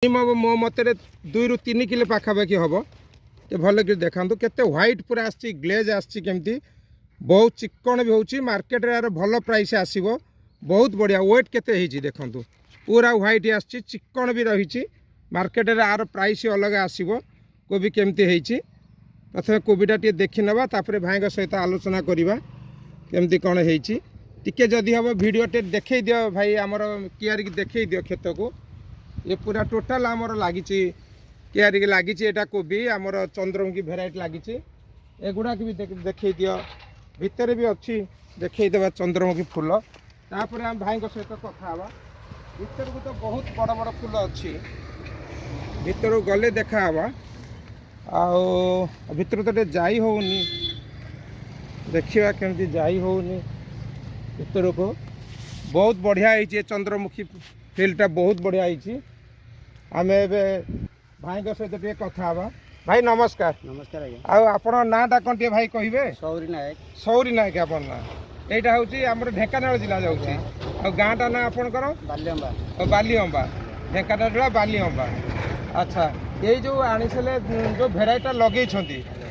मो मत 2 ରୁ 3 किलो पाखापाखि हम तो भल कि देखा केते व्हाइट पूरा आसी ग्लेज आमती बहुत चिक्कण भी होची मार्केट रे यार भल प्राइस आसीबो बहुत बढ़िया वेट केते हेची देखंतु पूरा व्हाइट आसी चिक्कण भी रही मार्केट रे यार प्राइस अलग आसीबो कोबी केमती हेची प्रथम कोबीटा टे देखि नबा तापरे भाई सहित आलोचना करिबा केमती कोन हेची टिके जदी हम वीडियो टे देखै दियो भाई हमर कियार की देखै दियो खेत को ये पूरा टोटाल आमर लगी कियारी लगी एटा कोबी आमर चंद्रमुखी भेराइटी लगी एगुड़ा भी देखे दियो भितर भी अच्छी देखे देवा चंद्रमुखी फूल तापर हम भाई सहित कथा हवा भितर को तो बहुत बड़ बड़ फूल अच्छी भितर गले देखा हवा भितर तो जाई होनी देखिए केमती जाई होनी भितर को बहुत बढ़िया है चंद्रमुखी फील्डटा बहुत बढ़िया है आम भाई सहित टे कथा हवा भाई नमस्कार नमस्कार आप नाटा कौन टे भाई कहे सौरी नायक सौरी नायक आप ना यहाँ हूँ ढेंकानाल जिला जाऊँगी गाँटा ना आपणकर बालीअंबा ढेंकानाल जिला बालीअंबा अच्छा ये जो आनी जो भेराइटा लगे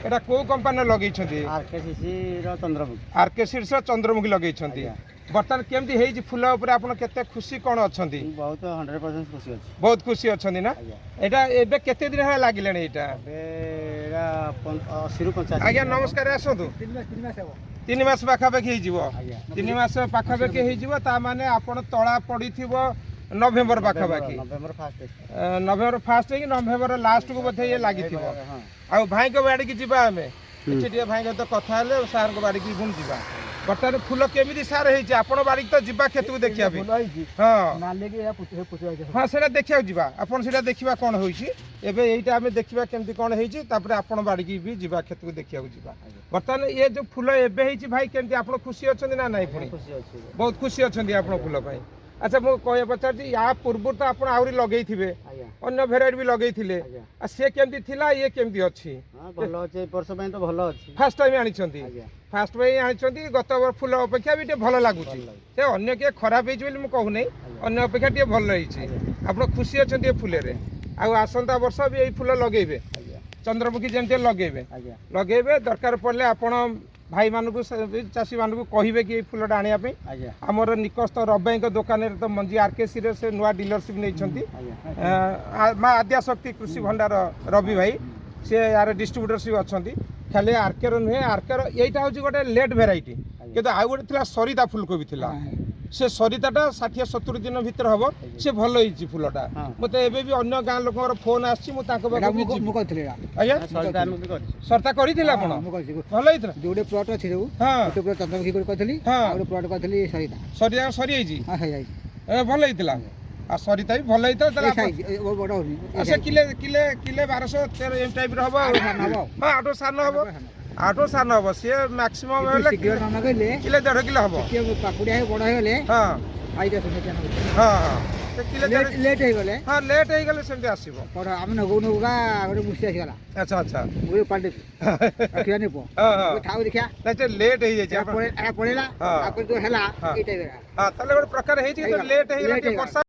एटा को कंपानी लगे आरकेसी चंद्रमुखी लगे बर्तमान केमती है फूल उपर आप केते खुशी कौन अच्छा बहुत 100% खुशी अच्छी बहुत खुशी अच्छा ना यहाँ केते दिन है लगे आज्ञा नमस्कार आसतु 3 मास पाखापाखि तीन मास पाखापाखि होने आप तला पड़ी नवेम्बर पाखापाखि नवेम्बर फास्ट है कि नवेम्बर लास्ट को बोधे ये लगी आ भाई को बाड़ी की जीवा आम भाई तो कथा सार को बाड़ी की पुणी जीवा बर्तमान फूल केमी सार हो बाड़ी तो जीवा खेत को देखा हाँ से देखा जा आप देखा कौन होटा आम देखा केमती कौन होपर आप बाड़ी की भी जीवा खेत को देखा जा बर्तमान ये जो फूल एवं भाई केमती आप खुशी अच्छा ना ना पुणी बहुत खुशी अच्छा आप फूल अच्छा मुझे कह पचार या पूर्व तो आप लगे अन्य भेराइटी भी लगे सी केमती थिला ये केमती अच्छी तो भल अच्छी फास्ट टाइम आनी फास्ट टाइम आनी गत फूल अपेक्षा भी भल लगुच अन्य किए खराब हो कहूना अन्य अपेक्षा टे भल रही आप खुशी अच्छा ये फूल आसंता वर्ष भी यही फूल लगे चंद्रमुखी जमी लगे दरकार पड़े आपण भाई मानू चाषी मानू कहे कि फूलटा आने आमर निकस्त रबाई दुकान तो मंजी आरकेसी से नुआ डीलरशिप नहीं माँ आद्याशक्ति कृषि भंडार रवि भाई सी यार डिस्ट्रीब्यूटरशिप अच्छा खाली आर्केर नुहे आर्केर यहीटा हूँ गोटे लेट भेराइटी किंतु आउ गोटे सरिता फुलकोबी थिला से सरिताटा 60-70 दिन भीतर हम से भल हो फूलटा मत एवं भी अन्य गाँव लोक फोन आज्ञा सरता कर भल जो प्लट अच्छी चंद्रमुखी प्लट करी सरिता सरी भल होता आ सरिता भी भल होता किले किले किले 1213 टाइप हम हाँ आठो सान हम आठो सान हम सी मैक्सिमम किले 1.5 किलो हम पाकुड़िया बड़ हो लेट हाँ लेट हो गले सेमती आसो आम नगौ नगुका गोटे मुसी आसीगला अच्छा अच्छा पाटे ठाऊ देखा लेट हो पड़ेगा हाँ गोटे प्रकार लेट हो